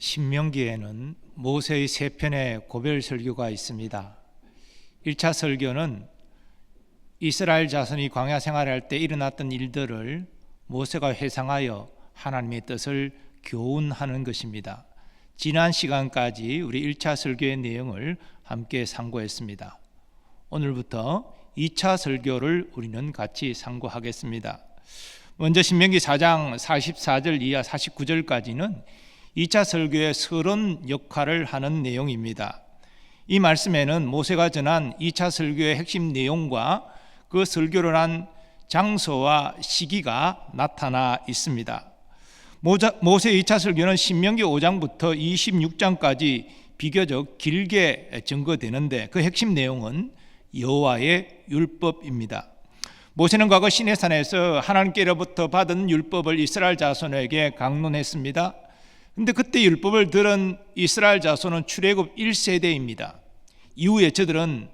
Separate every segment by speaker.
Speaker 1: 신명기에는 모세의 세 편의 고별 설교가 있습니다. 1차 설교는 이스라엘 자손이 광야 생활할 때 일어났던 일들을 모세가 회상하여 하나님의 뜻을 교훈하는 것입니다. 지난 시간까지 우리 1차 설교의 내용을 함께 상고했습니다. 오늘부터 2차 설교를 우리는 같이 상고하겠습니다. 먼저 신명기 4장 44절 이하 49절까지는 2차 설교의 서론 역할을 하는 내용입니다. 이 말씀에는 모세가 전한 2차 설교의 핵심 내용과 그 설교를 한 장소와 시기가 나타나 있습니다. 모세 2차 설교는 신명기 5장부터 26장까지 비교적 길게 증거되는데 그 핵심 내용은 여호와의 율법입니다. 모세는 과거 시내산에서 하나님께로부터 받은 율법을 이스라엘 자손에게 강론했습니다. 그런데 그때 율법을 들은 이스라엘 자손은 출애굽 1세대입니다. 이후에 저들은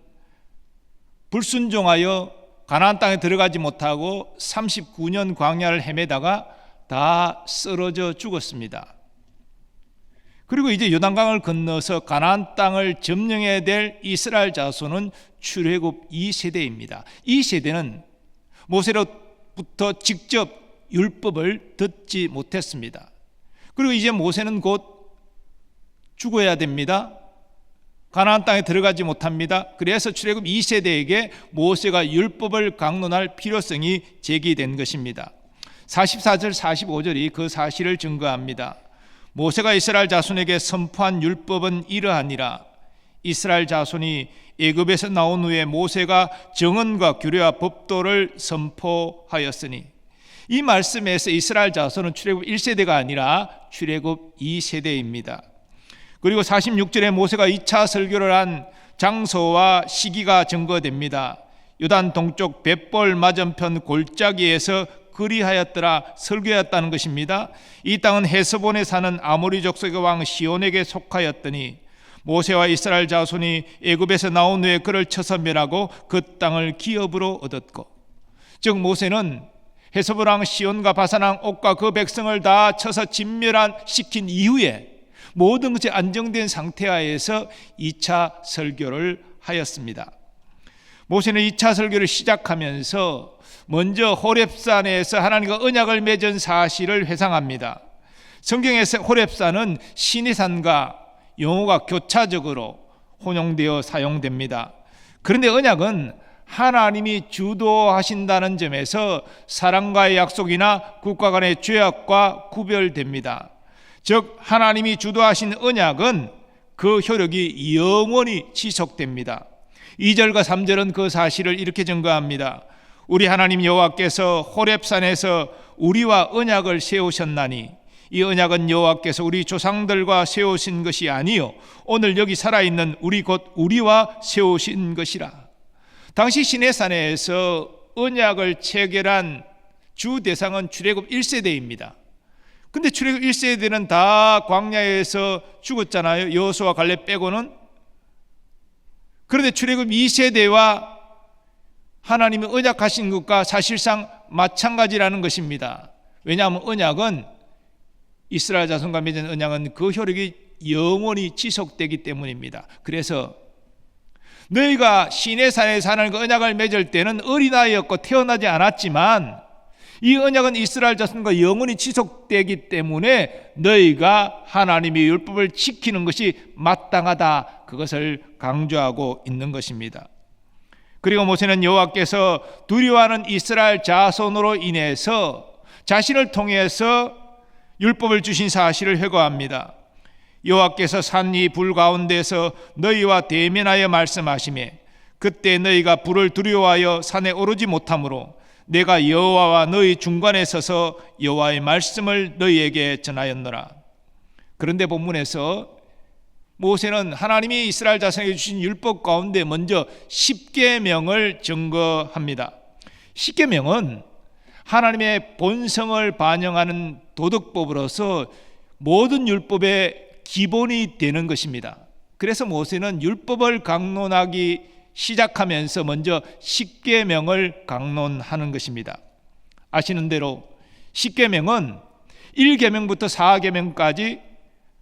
Speaker 1: 불순종하여 가나안 땅에 들어가지 못하고 39년 광야를 헤매다가 다 쓰러져 죽었습니다. 그리고 이제 요단강을 건너서 가나안 땅을 점령해야 될 이스라엘 자손은 출애굽 2세대입니다. 이 세대는 모세로부터 직접 율법을 듣지 못했습니다. 그리고 이제 모세는 곧 죽어야 됩니다. 가나안 땅에 들어가지 못합니다. 그래서 출애굽 2세대에게 모세가 율법을 강론할 필요성이 제기된 것입니다. 44절 45절이 그 사실을 증거합니다. 모세가 이스라엘 자손에게 선포한 율법은 이러하니라. 이스라엘 자손이 애굽에서 나온 후에 모세가 정언과 규례와 법도를 선포하였으니, 이 말씀에서 이스라엘 자손은 출애굽 1세대가 아니라 출애굽 2세대입니다. 그리고 46절에 모세가 2차 설교를 한 장소와 시기가 증거됩니다. 요단 동쪽 벳볼 맞은편 골짜기에서 그리하였더라 설교했다는 것입니다. 이 땅은 헤스본에 사는 아모리 족속의 왕 시온에게 속하였더니 모세와 이스라엘 자손이 애굽에서 나온 후에 그를 쳐서 멸하고 그 땅을 기업으로 얻었고, 즉 모세는 헤스본 왕 시온과 바산 옥과 그 백성을 다 쳐서 진멸시킨 이후에 모든 것이 안정된 상태하에서 2차 설교를 하였습니다. 모세는 2차 설교를 시작하면서 먼저 호렙산에서 하나님과 언약을 맺은 사실을 회상합니다. 성경에서 호렙산은 시내산과 용어가 교차적으로 혼용되어 사용됩니다. 그런데 언약은 하나님이 주도하신다는 점에서 사람과의 약속이나 국가 간의 죄악과 구별됩니다. 즉 하나님이 주도하신 언약은 그 효력이 영원히 지속됩니다. 2절과 3절은 그 사실을 이렇게 증거합니다. 우리 하나님 여호와께서 호렙산에서 우리와 언약을 세우셨나니 이 언약은 여호와께서 우리 조상들과 세우신 것이 아니요 오늘 여기 살아있는 우리 곧 우리와 세우신 것이라. 당시 시내산에서 언약을 체결한 주 대상은 출애굽 1세대입니다. 근데 출애굽 1세대는 다 광야에서 죽었잖아요. 여호수아 갈렙 빼고는. 그런데 출애굽 2세대와 하나님이 언약하신 것과 사실상 마찬가지라는 것입니다. 왜냐하면 언약은 이스라엘 자손과 맺은 언약은 그 효력이 영원히 지속되기 때문입니다. 그래서 너희가 시내산에서 하나님과 언약을 맺을 때는 어린아이였고 태어나지 않았지만 이 언약은 이스라엘 자손과 영원히 지속되기 때문에 너희가 하나님의 율법을 지키는 것이 마땅하다, 그것을 강조하고 있는 것입니다. 그리고 모세는 여호와께서 두려워하는 이스라엘 자손으로 인해서 자신을 통해서 율법을 주신 사실을 회고합니다. 여호와께서 산 이 불 가운데서 너희와 대면하여 말씀하시매 그때 너희가 불을 두려워하여 산에 오르지 못하므로 내가 여호와와 너희 중간에 서서 여호와의 말씀을 너희에게 전하였노라. 그런데 본문에서 모세는 하나님이 이스라엘 자손에게 주신 율법 가운데 먼저 십계명을 증거합니다. 십계명은 하나님의 본성을 반영하는 도덕법으로서 모든 율법의 기본이 되는 것입니다. 그래서 모세는 율법을 강론하기 시작하면서 먼저 십계명을 강론하는 것입니다. 아시는 대로 십계명은 1계명부터 4계명까지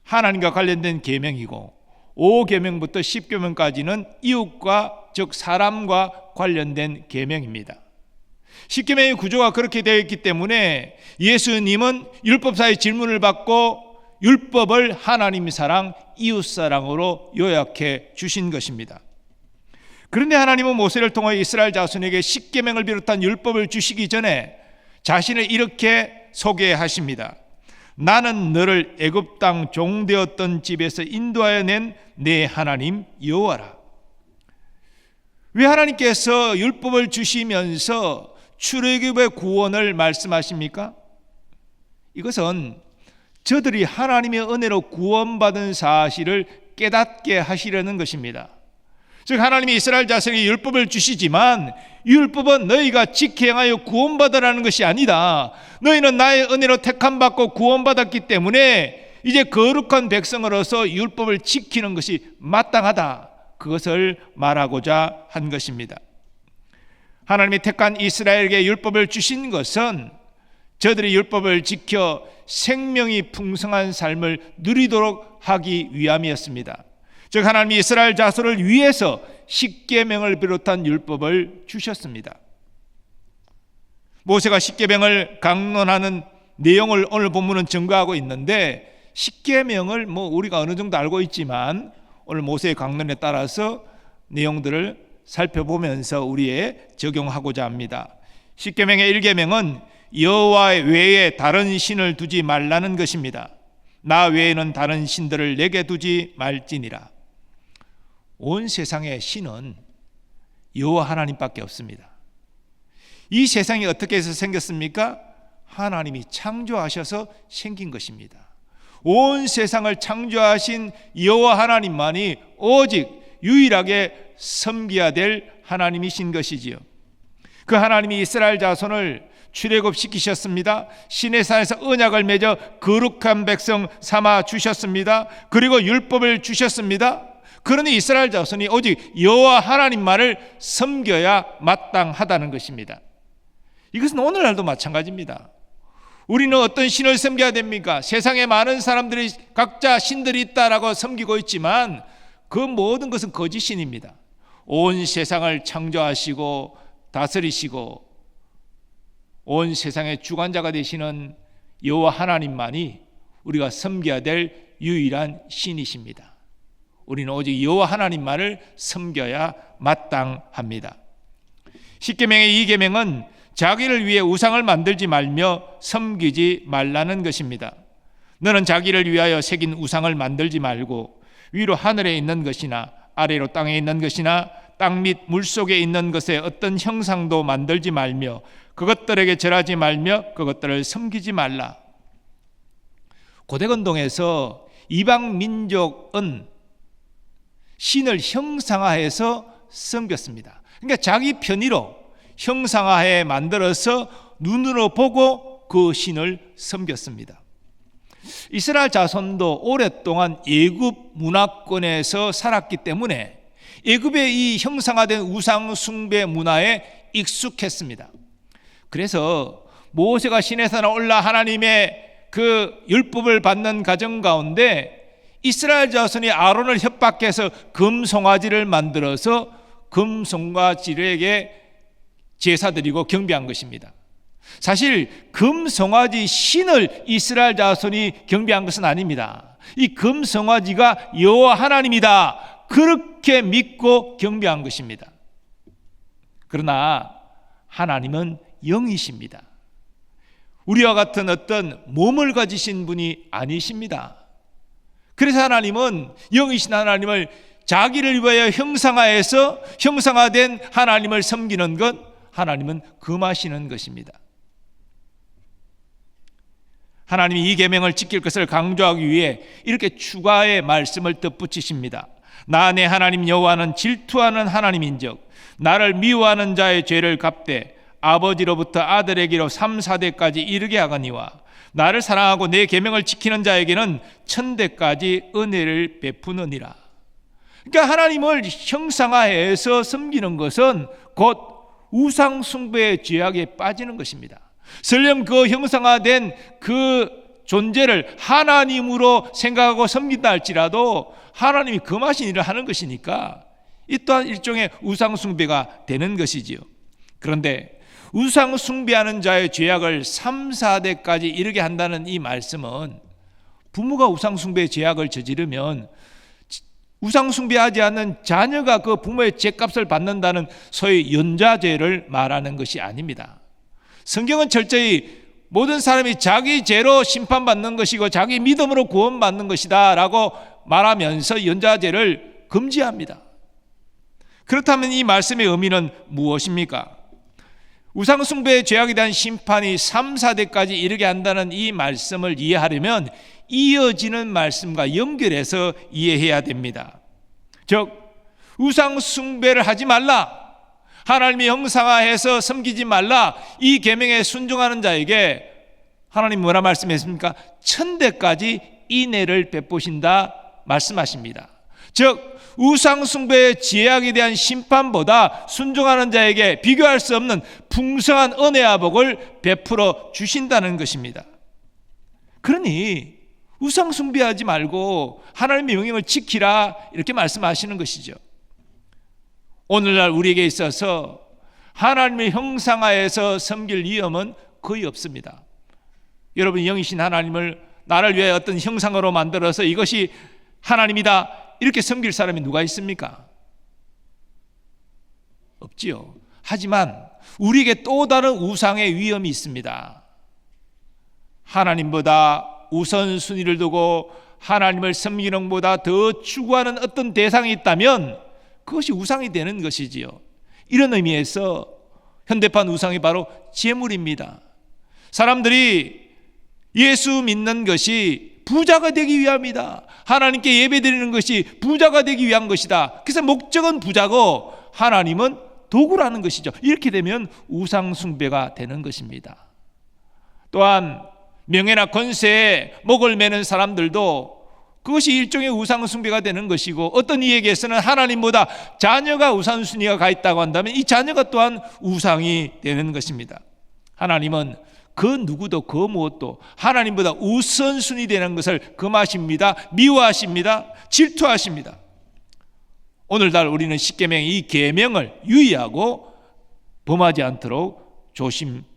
Speaker 1: 하나님과 관련된 계명이고 5계명부터 10계명까지는 이웃과 즉 사람과 관련된 계명입니다. 10계명의 구조가 그렇게 되어 있기 때문에 예수님은 율법사의 질문을 받고 율법을 하나님 사랑, 이웃 사랑으로 요약해 주신 것입니다. 그런데 하나님은 모세를 통해 이스라엘 자손에게 10계명을 비롯한 율법을 주시기 전에 자신을 이렇게 소개하십니다. 나는 너를 애굽 땅 종되었던 집에서 인도하여 낸 내 하나님 여호와라. 왜 하나님께서 율법을 주시면서 출애굽의 구원을 말씀하십니까? 이것은 저들이 하나님의 은혜로 구원받은 사실을 깨닫게 하시려는 것입니다. 즉 하나님이 이스라엘 자손에게 율법을 주시지만 이 율법은 너희가 지켜 행하여 구원받으라는 것이 아니다. 너희는 나의 은혜로 택함받고 구원받았기 때문에 이제 거룩한 백성으로서 율법을 지키는 것이 마땅하다. 그것을 말하고자 한 것입니다. 하나님이 택한 이스라엘에게 율법을 주신 것은 저들이 율법을 지켜 생명이 풍성한 삶을 누리도록 하기 위함이었습니다. 즉 하나님이 이스라엘 자손을 위해서 10계명을 비롯한 율법을 주셨습니다. 모세가 10계명을 강론하는 내용을 오늘 본문은 증거하고 있는데 10계명을 우리가 어느 정도 알고 있지만 오늘 모세의 강론에 따라서 내용들을 살펴보면서 우리의 적용하고자 합니다. 10계명의 1계명은 여호와 외에 다른 신을 두지 말라는 것입니다. 나 외에는 다른 신들을 내게 두지 말지니라. 온 세상의 신은 여호와 하나님밖에 없습니다. 이 세상이 어떻게 해서 생겼습니까? 하나님이 창조하셔서 생긴 것입니다. 온 세상을 창조하신 여호와 하나님만이 오직 유일하게 섬겨야 될 하나님이신 것이지요. 그 하나님이 이스라엘 자손을 출애굽시키셨습니다. 시내산에서 언약을 맺어 거룩한 백성 삼아 주셨습니다. 그리고 율법을 주셨습니다. 그러니 이스라엘 자손이 오직 여호와 하나님만을 섬겨야 마땅하다는 것입니다. 이것은 오늘날도 마찬가지입니다. 우리는 어떤 신을 섬겨야 됩니까? 세상에 많은 사람들이 각자 신들이 있다라고 섬기고 있지만 그 모든 것은 거짓신입니다. 온 세상을 창조하시고 다스리시고 온 세상의 주관자가 되시는 여호와 하나님만이 우리가 섬겨야 될 유일한 신이십니다. 우리는 오직 여호와 하나님만을 섬겨야 마땅합니다. 10계명의 2계명은 자기를 위해 우상을 만들지 말며 섬기지 말라는 것입니다. 너는 자기를 위하여 새긴 우상을 만들지 말고 위로 하늘에 있는 것이나 아래로 땅에 있는 것이나 땅 및 물속에 있는 것에 어떤 형상도 만들지 말며 그것들에게 절하지 말며 그것들을 섬기지 말라. 고대건동에서 이방 민족은 신을 형상화해서 섬겼습니다. 그러니까 자기 편의로 형상화해 만들어서 눈으로 보고 그 신을 섬겼습니다. 이스라엘 자손도 오랫동안 애굽 문화권에서 살았기 때문에 애굽의 이 형상화된 우상 숭배 문화에 익숙했습니다. 그래서 모세가 시내산에 올라 하나님의 그 율법을 받는 과정 가운데 이스라엘 자손이 아론을 협박해서 금송아지를 만들어서 금송아지에게 제사드리고 경배한 것입니다. 사실 금송아지 신을 이스라엘 자손이 경배한 것은 아닙니다. 이 금송아지가 여호와 하나님이다 그렇게 믿고 경배한 것입니다. 그러나 하나님은 영이십니다. 우리와 같은 어떤 몸을 가지신 분이 아니십니다. 그래서 하나님은 영이신 하나님을 자기를 위하여 형상화해서 형상화된 하나님을 섬기는 것 하나님은 금하시는 것입니다. 하나님이 이 계명을 지킬 것을 강조하기 위해 이렇게 추가의 말씀을 덧붙이십니다. 나 내 하나님 여호와는 질투하는 하나님인즉 나를 미워하는 자의 죄를 갚되 아버지로부터 아들에게로 3, 4대까지 이르게 하거니와 나를 사랑하고 내 계명을 지키는 자에게는 1000대까지 은혜를 베푸느니라. 그러니까 하나님을 형상화해서 섬기는 것은 곧 우상 숭배의 죄악에 빠지는 것입니다. 설령 그 형상화된 그 존재를 하나님으로 생각하고 섬긴다 할지라도 하나님이 금하신 일을 하는 것이니까 이 또한 일종의 우상숭배가 되는 것이지요. 그런데 우상숭배하는 자의 죄악을 3, 4대까지 이르게 한다는 이 말씀은 부모가 우상숭배의 죄악을 저지르면 우상숭배하지 않는 자녀가 그 부모의 죄값을 받는다는 소위 연좌죄를 말하는 것이 아닙니다. 성경은 철저히 모든 사람이 자기 죄로 심판받는 것이고 자기 믿음으로 구원받는 것이다 라고 말하면서 연좌죄를 금지합니다. 그렇다면 이 말씀의 의미는 무엇입니까? 우상숭배의 죄악에 대한 심판이 3, 4대까지 이르게 한다는 이 말씀을 이해하려면 이어지는 말씀과 연결해서 이해해야 됩니다. 즉 우상숭배를 하지 말라, 하나님의 형상화해서 섬기지 말라, 이 계명에 순종하는 자에게 하나님 뭐라 말씀했습니까? 1000대까지 인애를 베푸신다 말씀하십니다. 즉 우상숭배의 죄악에 대한 심판보다 순종하는 자에게 비교할 수 없는 풍성한 은혜와 복을 베풀어 주신다는 것입니다. 그러니 우상숭배하지 말고 하나님의 명령을 지키라 이렇게 말씀하시는 것이죠. 오늘날 우리에게 있어서 하나님의 형상하에서 섬길 위험은 거의 없습니다. 여러분, 영이신 하나님을 나를 위해 어떤 형상으로 만들어서 이것이 하나님이다 이렇게 섬길 사람이 누가 있습니까? 없지요. 하지만 우리에게 또 다른 우상의 위험이 있습니다. 하나님보다 우선순위를 두고 하나님을 섬기는 것보다 더 추구하는 어떤 대상이 있다면 그것이 우상이 되는 것이지요. 이런 의미에서 현대판 우상이 바로 재물입니다. 사람들이 예수 믿는 것이 부자가 되기 위함이다. 하나님께 예배드리는 것이 부자가 되기 위한 것이다. 그래서 목적은 부자고 하나님은 도구라는 것이죠. 이렇게 되면 우상숭배가 되는 것입니다. 또한 명예나 권세에 목을 매는 사람들도 그것이 일종의 우상숭배가 되는 것이고, 어떤 이에게서는 하나님보다 자녀가 우선순위가 가 있다고 한다면 이 자녀가 또한 우상이 되는 것입니다. 하나님은 그 누구도 그 무엇도 하나님보다 우선순위 되는 것을 금하십니다. 미워하십니다. 질투하십니다. 오늘날 우리는 십계명의 이 계명을 유의하고 범하지 않도록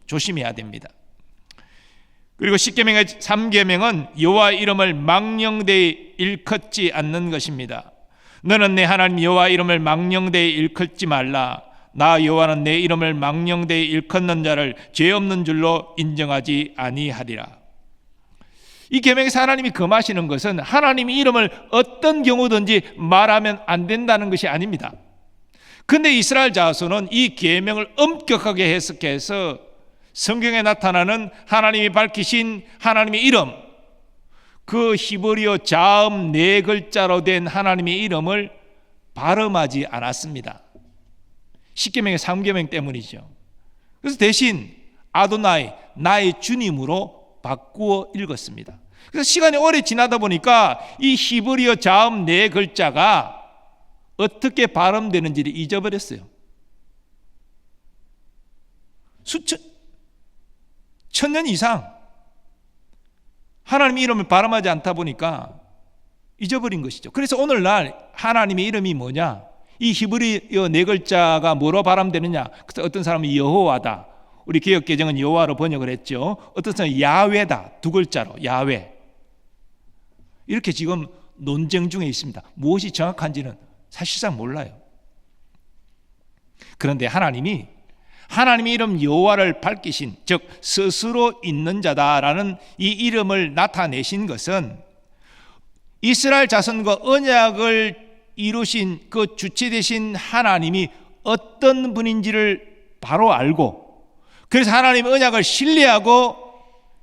Speaker 1: 조심해야 됩니다. 그리고 십계명의 3계명은 여호와 이름을 망령되이 일컫지 않는 것입니다. 너는 내 하나님 여호와 이름을 망령되이 일컫지 말라. 나 여호와는 내 이름을 망령되이 일컫는 자를 죄 없는 줄로 인정하지 아니하리라. 이 계명에서 하나님이 금하시는 것은 하나님의 이름을 어떤 경우든지 말하면 안 된다는 것이 아닙니다. 그런데 이스라엘 자손은 이 계명을 엄격하게 해석해서 성경에 나타나는 하나님이 밝히신 하나님의 이름, 그 히브리어 자음 4글자로 된 하나님의 이름을 발음하지 않았습니다. 십계명의 3계명 때문이죠. 그래서 대신 아도나이, 나의 주님으로 바꾸어 읽었습니다. 그래서 시간이 오래 지나다 보니까 이 히브리어 자음 4글자가 어떻게 발음되는지를 잊어버렸어요. 천년 이상 하나님의 이름을 발음하지 않다 보니까 잊어버린 것이죠. 그래서 오늘날 하나님의 이름이 뭐냐? 이 히브리어 4글자가 뭐로 발음되느냐? 그래서 어떤 사람은 여호와다, 우리 개역개정은 여호와로 번역을 했죠. 어떤 사람은 야훼다, 2글자로 야훼. 이렇게 지금 논쟁 중에 있습니다. 무엇이 정확한지는 사실상 몰라요. 그런데 하나님이 하나님의 이름 여호와를 밝히신, 즉 스스로 있는 자다라는 이 이름을 나타내신 것은 이스라엘 자손과 언약을 이루신 그 주체 되신 하나님이 어떤 분인지를 바로 알고, 그래서 하나님의 언약을 신뢰하고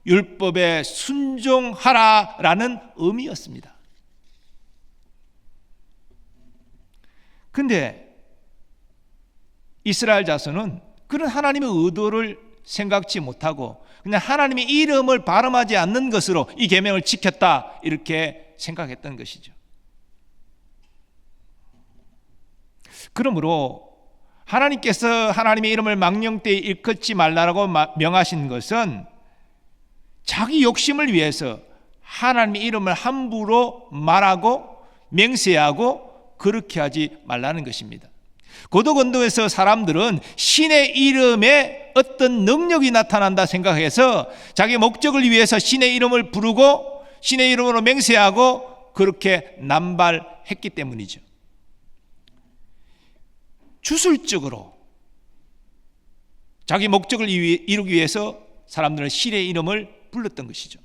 Speaker 1: 율법에 순종하라라는 의미였습니다. 그런데 이스라엘 자손은 그런 하나님의 의도를 생각지 못하고 그냥 하나님의 이름을 발음하지 않는 것으로 이 계명을 지켰다 이렇게 생각했던 것이죠. 그러므로 하나님께서 하나님의 이름을 망령되이 일컫지 말라고 명하신 것은 자기 욕심을 위해서 하나님의 이름을 함부로 말하고 맹세하고 그렇게 하지 말라는 것입니다. 고독 운동에서 사람들은 신의 이름에 어떤 능력이 나타난다 생각해서 자기 목적을 위해서 신의 이름을 부르고 신의 이름으로 맹세하고 그렇게 남발했기 때문이죠. 주술적으로 자기 목적을 이루기 위해서 사람들은 신의 이름을 불렀던 것이죠.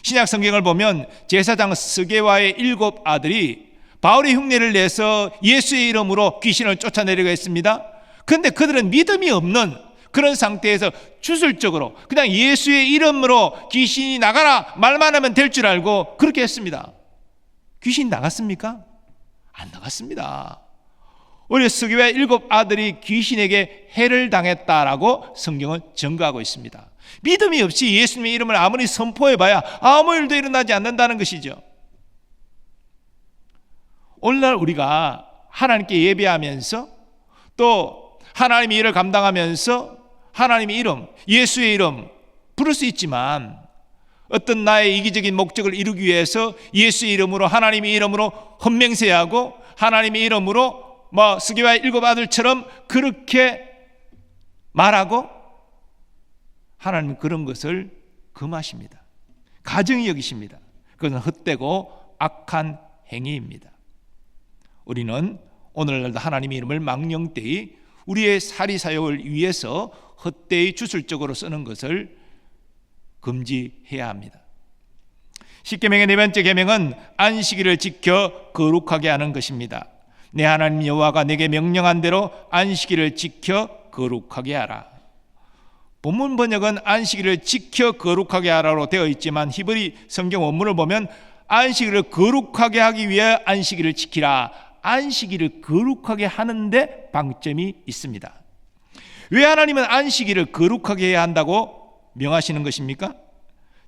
Speaker 1: 신약 성경을 보면 제사장 스게와의 7 아들이 바울의 흉내를 내서 예수의 이름으로 귀신을 쫓아내려고 했습니다. 그런데 그들은 믿음이 없는 그런 상태에서 주술적으로 그냥 예수의 이름으로 귀신이 나가라 말만 하면 될 줄 알고 그렇게 했습니다. 귀신 나갔습니까? 안 나갔습니다. 오히려 스게와의 7 아들이 귀신에게 해를 당했다라고 성경은 증거하고 있습니다. 믿음이 없이 예수님의 이름을 아무리 선포해봐야 아무 일도 일어나지 않는다는 것이죠. 오늘날 우리가 하나님께 예배하면서 또 하나님의 일을 감당하면서 하나님의 이름, 예수의 이름 부를 수 있지만 어떤 나의 이기적인 목적을 이루기 위해서 예수의 이름으로 하나님의 이름으로 헛맹세하고 하나님의 이름으로 스게와의 7 아들처럼 그렇게 말하고 하나님은 그런 것을 금하십니다. 가증히 여기십니다. 그것은 헛되고 악한 행위입니다. 우리는 오늘날도 하나님의 이름을 망령되이 우리의 사리사욕을 위해서 헛되이 주술적으로 쓰는 것을 금지해야 합니다. 십계명의 4번째 계명은 안식일을 지켜 거룩하게 하는 것입니다. 내 하나님 여호와가 내게 명령한 대로 안식일을 지켜 거룩하게 하라. 본문 번역은 안식일을 지켜 거룩하게 하라로 되어 있지만 히브리 성경 원문을 보면 안식일을 거룩하게 하기 위해 안식일을 지키라. 안식일을 거룩하게 하는데 방점이 있습니다. 왜 하나님은 안식일을 거룩하게 해야 한다고 명하시는 것입니까?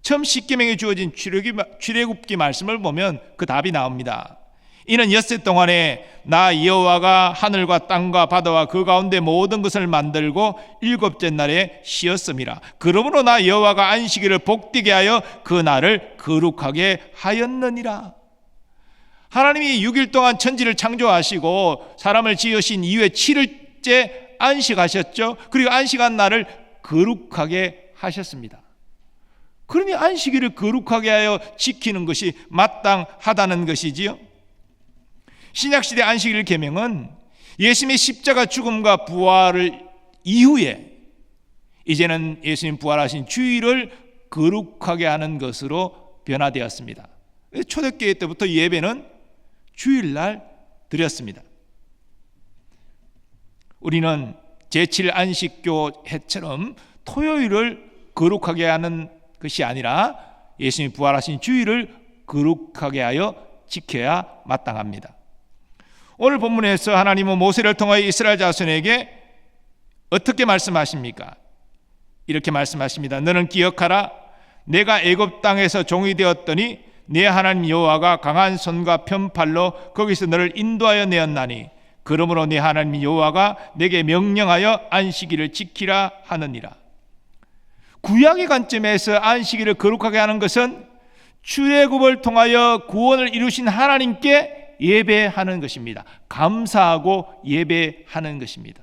Speaker 1: 처음 십계명에 주어진 출애굽기 말씀을 보면 그 답이 나옵니다. 이는 엿새 동안에 나 여호와가 하늘과 땅과 바다와 그 가운데 모든 것을 만들고 7째 날에 쉬었음이라. 그러므로 나 여호와가 안식일을 복되게 하여 그 날을 거룩하게 하였느니라. 하나님이 6일 동안 천지를 창조하시고 사람을 지으신 이후에 7일째 안식하셨죠. 그리고 안식한 날을 거룩하게 하셨습니다. 그러니 안식일을 거룩하게 하여 지키는 것이 마땅하다는 것이지요. 신약시대 안식일 계명은 예수님의 십자가 죽음과 부활을 이후에 이제는 예수님 부활하신 주일을 거룩하게 하는 것으로 변화되었습니다. 초대교회 때부터 예배는 주일날 드렸습니다. 우리는 제7 안식교 해처럼 토요일을 거룩하게 하는 것이 아니라 예수님 부활하신 주일을 거룩하게 하여 지켜야 마땅합니다. 오늘 본문에서 하나님은 모세를 통하여 이스라엘 자손에게 어떻게 말씀하십니까? 이렇게 말씀하십니다. 너는 기억하라. 내가 애굽 땅에서 종이 되었더니 네 하나님 여호와가 강한 손과 편팔로 거기서 너를 인도하여 내었나니 그러므로 네 하나님 여호와가 내게 명령하여 안식일을 지키라 하느니라. 구약의 관점에서 안식일을 거룩하게 하는 것은 출애굽을 통하여 구원을 이루신 하나님께 예배하는 것입니다. 감사하고 예배하는 것입니다.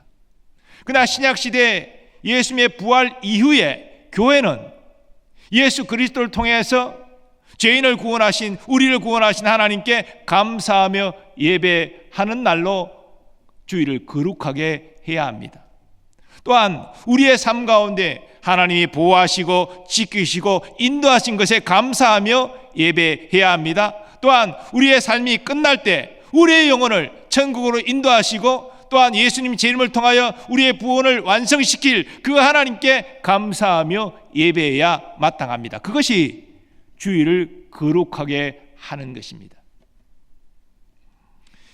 Speaker 1: 그러나 신약시대 예수님의 부활 이후에 교회는 예수 그리스도를 통해서 죄인을 구원하신 우리를 구원하신 하나님께 감사하며 예배하는 날로 주일을 거룩하게 해야 합니다. 또한 우리의 삶 가운데 하나님이 보호하시고 지키시고 인도하신 것에 감사하며 예배해야 합니다. 또한 우리의 삶이 끝날 때 우리의 영혼을 천국으로 인도하시고 또한 예수님 제 이름을 통하여 우리의 구원을 완성시킬 그 하나님께 감사하며 예배해야 마땅합니다. 그것이 주일을 거룩하게 하는 것입니다.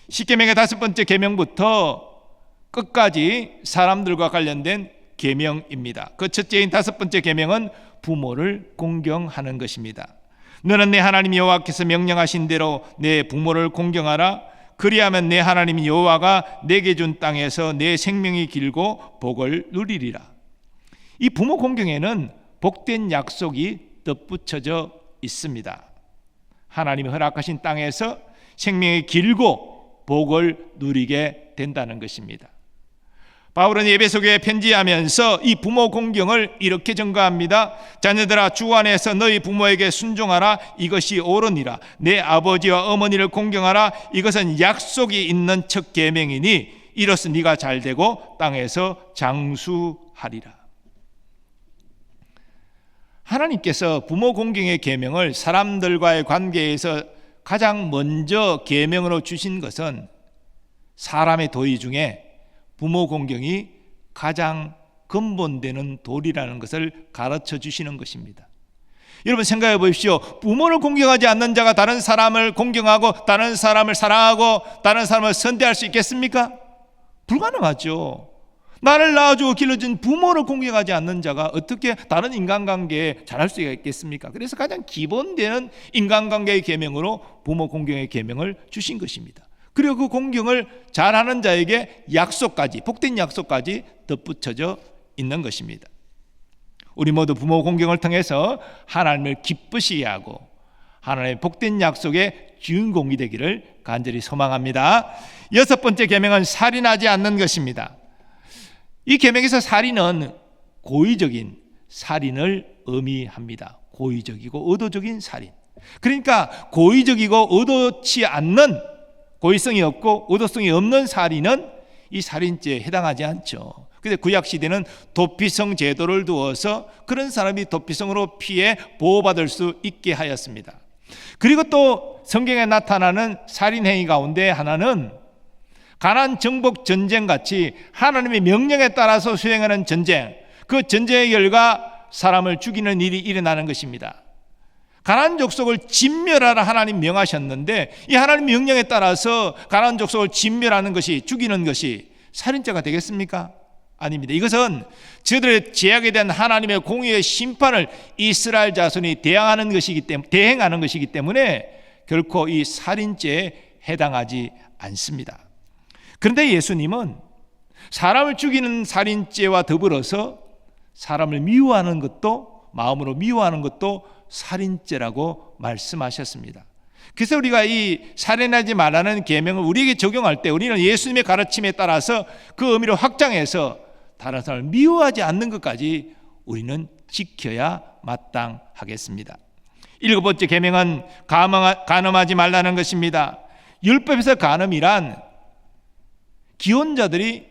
Speaker 1: 십계명의 5번째 계명부터 끝까지 사람들과 관련된 계명입니다. 그 첫째인 5번째 계명은 부모를 공경하는 것입니다. 너는 내 하나님 여호와께서 명령하신 대로 내 부모를 공경하라. 그리하면 내 하나님 여호와가 내게 준 땅에서 내 생명이 길고 복을 누리리라. 이 부모 공경에는 복된 약속이 덧붙여져 있습니다. 하나님이 허락하신 땅에서 생명이 길고 복을 누리게 된다는 것입니다. 바울은 에베소 교회에 편지하면서 이 부모 공경을 이렇게 전가합니다. 자녀들아, 주 안에서 너희 부모에게 순종하라. 이것이 옳으니라. 내 아버지와 어머니를 공경하라. 이것은 약속이 있는 첫 계명이니 이로써 네가 잘되고 땅에서 장수하리라. 하나님께서 부모 공경의 계명을 사람들과의 관계에서 가장 먼저 계명으로 주신 것은 사람의 도리 중에 부모 공경이 가장 근본되는 도리라는 것을 가르쳐 주시는 것입니다. 여러분 생각해 보십시오. 부모를 공경하지 않는 자가 다른 사람을 공경하고 다른 사람을 사랑하고 다른 사람을 선대할 수 있겠습니까? 불가능하죠. 나를 낳아주고 길러준 부모를 공경하지 않는 자가 어떻게 다른 인간관계에 잘할 수가 있겠습니까? 그래서 가장 기본되는 인간관계의 계명으로 부모 공경의 계명을 주신 것입니다. 그리고 그 공경을 잘하는 자에게 약속까지, 복된 약속까지 덧붙여져 있는 것입니다. 우리 모두 부모 공경을 통해서 하나님을 기쁘시게 하고 하나님의 복된 약속의 주인공이 되기를 간절히 소망합니다. 여섯 번째 계명은 살인하지 않는 것입니다. 이 계명에서 살인은 고의적인 살인을 의미합니다. 고의적이고 의도적인 살인. 그러니까 고의적이고 의도치 않는, 고의성이 없고 의도성이 없는 살인은 이 살인죄에 해당하지 않죠. 그런데 구약시대는 도피성 제도를 두어서 그런 사람이 도피성으로 피해 보호받을 수 있게 하였습니다. 그리고 또 성경에 나타나는 살인행위 가운데 하나는 가나안 정복 전쟁같이 하나님의 명령에 따라서 수행하는 전쟁, 그 전쟁의 결과 사람을 죽이는 일이 일어나는 것입니다. 가나안 족속을 진멸하라 하나님 명하셨는데 이 하나님 명령에 따라서 가나안 족속을 진멸하는 것이, 죽이는 것이 살인죄가 되겠습니까? 아닙니다. 이것은 저들의 죄악에 대한 하나님의 공의의 심판을 이스라엘 자손이 대행하는 것이기 때문에 결코 이 살인죄에 해당하지 않습니다. 그런데 예수님은 사람을 죽이는 살인죄와 더불어서 사람을 미워하는 것도, 마음으로 미워하는 것도 살인죄라고 말씀하셨습니다. 그래서 우리가 이 살인하지 말라는 계명을 우리에게 적용할 때 우리는 예수님의 가르침에 따라서 그 의미를 확장해서 다른 사람을 미워하지 않는 것까지 우리는 지켜야 마땅하겠습니다. 일곱 번째 계명은 간음하지 말라는 것입니다. 율법에서 간음이란 기혼자들이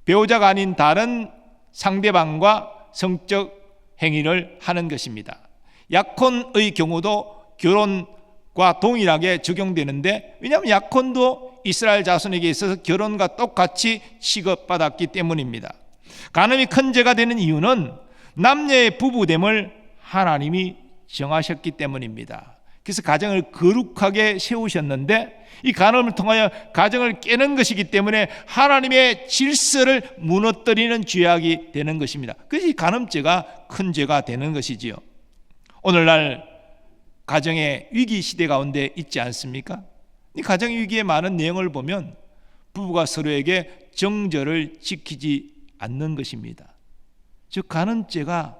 Speaker 1: 배우자가 아닌 다른 상대방과 성적 행위를 하는 것입니다. 약혼의 경우도 결혼과 동일하게 적용되는데, 왜냐하면 약혼도 이스라엘 자손에게 있어서 결혼과 똑같이 취급받았기 때문입니다. 간음이 큰 죄가 되는 이유는 남녀의 부부됨을 하나님이 정하셨기 때문입니다. 그래서 가정을 거룩하게 세우셨는데 이 간음을 통하여 가정을 깨는 것이기 때문에 하나님의 질서를 무너뜨리는 죄악이 되는 것입니다. 그래서 이 간음죄가 큰 죄가 되는 것이지요. 오늘날 가정의 위기 시대 가운데 있지 않습니까? 이 가정 위기의 많은 내용을 보면 부부가 서로에게 정절을 지키지 않는 것입니다. 즉 간음죄가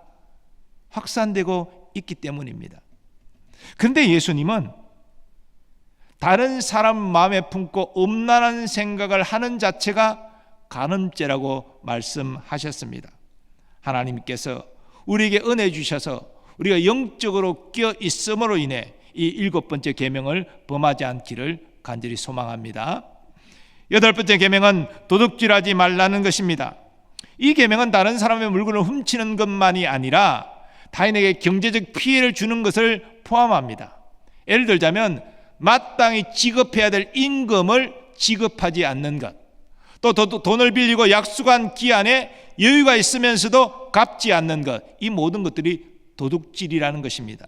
Speaker 1: 확산되고 있기 때문입니다. 그런데 예수님은 다른 사람 마음에 품고 음란한 생각을 하는 자체가 간음죄라고 말씀하셨습니다. 하나님께서 우리에게 은혜 주셔서 우리가 영적으로 깨어 있음으로 인해 이 일곱 번째 계명을 범하지 않기를 간절히 소망합니다. 여덟 번째 계명은 도둑질하지 말라는 것입니다. 이 계명은 다른 사람의 물건을 훔치는 것만이 아니라 타인에게 경제적 피해를 주는 것을 포함합니다. 예를 들자면 마땅히 지급해야 될 임금을 지급하지 않는 것, 또 돈을 빌리고 약속한 기한에 여유가 있으면서도 갚지 않는 것, 이 모든 것들이 도둑질이라는 것입니다.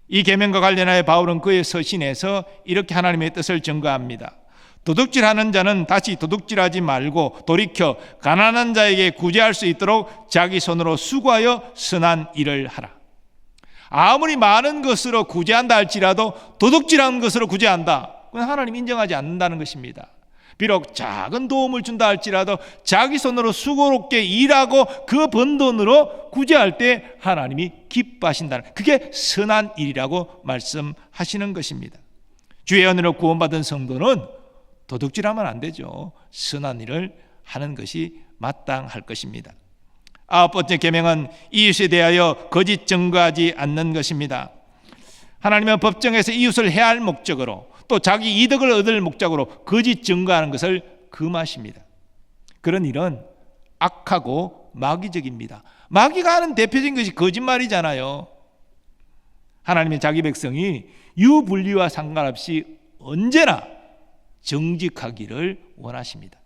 Speaker 1: 이 계명과 관련하여 바울은 그의 서신에서 이렇게 하나님의 뜻을 전가합니다. 도둑질하는 자는 다시 도둑질하지 말고 돌이켜 가난한 자에게 구제할 수 있도록 자기 손으로 수고하여 선한 일을 하라. 아무리 많은 것으로 구제한다 할지라도 도둑질한 것으로 구제한다, 그건 하나님 인정하지 않는다는 것입니다. 비록 작은 도움을 준다 할지라도 자기 손으로 수고롭게 일하고 그 번 돈으로 구제할 때 하나님이 기뻐하신다는, 그게 선한 일이라고 말씀하시는 것입니다. 주의 은혜로 구원받은 성도는 도둑질하면 안 되죠. 선한 일을 하는 것이 마땅할 것입니다. 아홉 번째 계명은 이웃에 대하여 거짓 증거하지 않는 것입니다. 하나님은 법정에서 이웃을 해할 목적으로 또 자기 이득을 얻을 목적으로 거짓 증거하는 것을 금하십니다. 그런 일은 악하고 마귀적입니다. 마귀가 하는 대표적인 것이 거짓말이잖아요. 하나님의 자기 백성이 유불리와 상관없이 언제나 정직하기를 원하십니다.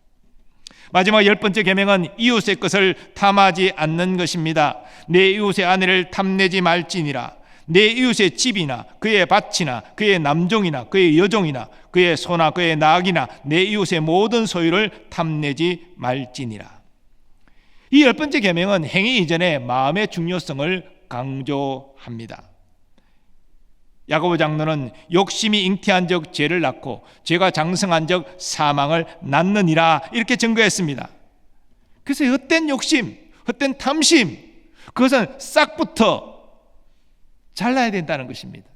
Speaker 1: 마지막 10번째 계명은 이웃의 것을 탐하지 않는 것입니다. 내 이웃의 아내를 탐내지 말지니라. 내 이웃의 집이나 그의 밭이나 그의 남종이나 그의 여종이나 그의 소나 그의 낙이나 내 이웃의 모든 소유를 탐내지 말지니라. 이 10번째 계명은 행위 이전에 마음의 중요성을 강조합니다. 야고보 장로는 욕심이 잉태한 적 죄를 낳고 죄가 장성한 적 사망을 낳느니라 이렇게 증거했습니다. 그래서 헛된 욕심, 헛된 탐심, 그것은 싹부터 잘라야 된다는 것입니다.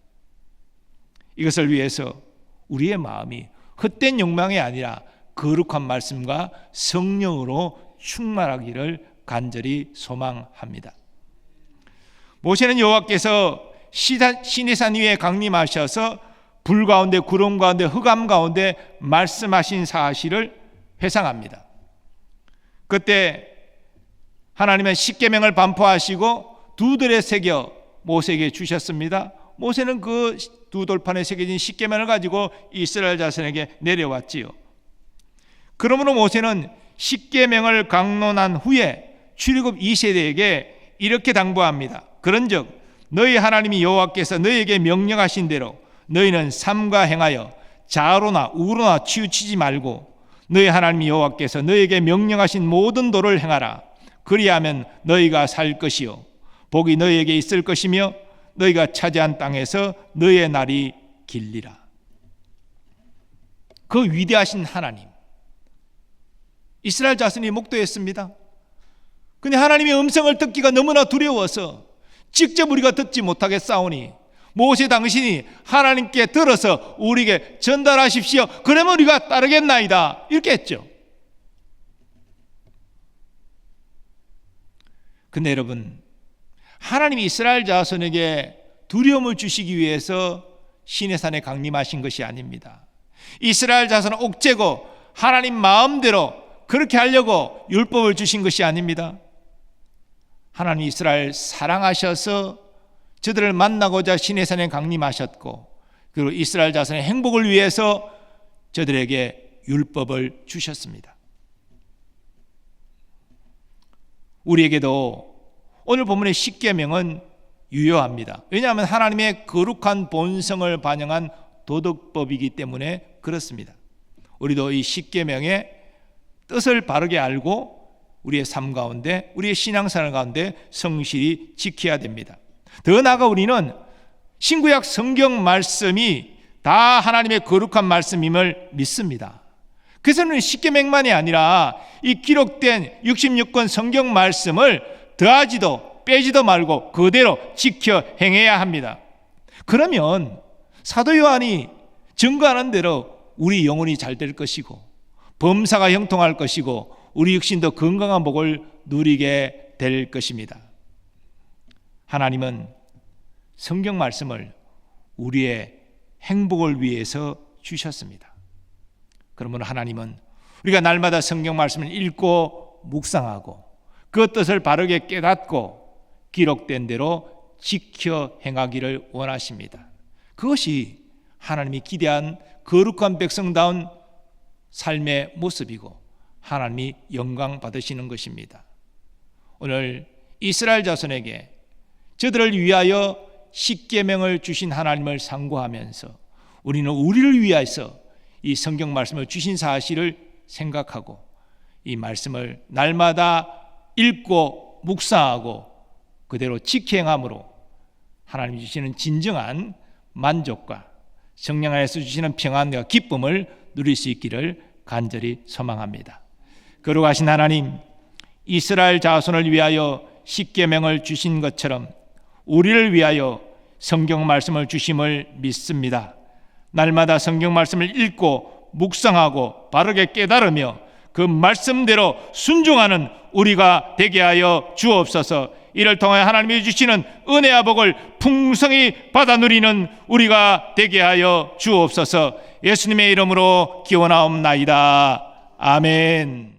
Speaker 1: 이것을 위해서 우리의 마음이 헛된 욕망이 아니라 거룩한 말씀과 성령으로 충만하기를 간절히 소망합니다. 모세는 여호와께서 시내산 위에 강림하셔서 불 가운데 구름 가운데 흑암 가운데 말씀하신 사실을 회상합니다. 그때 하나님은 십계명을 반포하시고 두 들에 새겨 모세에게 주셨습니다. 모세는 그 두 돌판에 새겨진 십계명을 가지고 이스라엘 자손에게 내려왔지요. 그러므로 모세는 십계명을 강론한 후에 출애굽 2세대에게 이렇게 당부합니다. 그런즉 너희 하나님이 여호와께서 너희에게 명령하신 대로 너희는 삼가 행하여 좌로나 우로나 치우치지 말고 너희 하나님 여호와께서 너희에게 명령하신 모든 도를 행하라. 그리하면 너희가 살 것이요 복이 너희에게 있을 것이며 너희가 차지한 땅에서 너희의 날이 길리라. 그 위대하신 하나님, 이스라엘 자손이 목도했습니다. 근데 하나님의 음성을 듣기가 너무나 두려워서 직접 우리가 듣지 못하겠사오니 모세 당신이 하나님께 들어서 우리에게 전달하십시오. 그러면 우리가 따르겠나이다. 이렇게 했죠. 근데 여러분, 하나님이 이스라엘 자손에게 두려움을 주시기 위해서 시내산에 강림하신 것이 아닙니다. 이스라엘 자손은 옥죄고 하나님 마음대로 그렇게 하려고 율법을 주신 것이 아닙니다. 하나님 이스라엘 사랑하셔서 저들을 만나고자 시내산에 강림하셨고, 그리고 이스라엘 자손의 행복을 위해서 저들에게 율법을 주셨습니다. 우리에게도 오늘 본문의 십계명은 유효합니다. 왜냐하면 하나님의 거룩한 본성을 반영한 도덕법이기 때문에 그렇습니다. 우리도 이 십계명의 뜻을 바르게 알고 우리의 삶 가운데, 우리의 신앙생활 가운데 성실히 지켜야 됩니다. 더 나아가 우리는 신구약 성경 말씀이 다 하나님의 거룩한 말씀임을 믿습니다. 그래서는 십계명만이 아니라 이 기록된 66권 성경 말씀을 더하지도 빼지도 말고 그대로 지켜 행해야 합니다. 그러면 사도 요한이 증거하는 대로 우리 영혼이 잘 될 것이고 범사가 형통할 것이고 우리 육신도 건강한 복을 누리게 될 것입니다. 하나님은 성경 말씀을 우리의 행복을 위해서 주셨습니다. 그러면 하나님은 우리가 날마다 성경 말씀을 읽고 묵상하고 그 뜻을 바르게 깨닫고 기록된 대로 지켜 행하기를 원하십니다. 그것이 하나님이 기대한 거룩한 백성다운 삶의 모습이고 하나님이 영광 받으시는 것입니다. 오늘 이스라엘 자손에게 저들을 위하여 십계명을 주신 하나님을 상고하면서 우리는 우리를 위해서 이 성경 말씀을 주신 사실을 생각하고 이 말씀을 날마다 읽고 묵상하고 그대로 지켜 행함으로 하나님이 주시는 진정한 만족과 성령 안에서 주시는 평안과 기쁨을 누릴 수 있기를 간절히 소망합니다. 거룩하신 하나님, 이스라엘 자손을 위하여 십계명을 주신 것처럼 우리를 위하여 성경 말씀을 주심을 믿습니다. 날마다 성경 말씀을 읽고 묵상하고 바르게 깨달으며 그 말씀대로 순종하는 우리가 되게 하여 주옵소서. 이를 통해 하나님이 주시는 은혜와 복을 풍성히 받아 누리는 우리가 되게 하여 주옵소서. 예수님의 이름으로 기원하옵나이다. 아멘.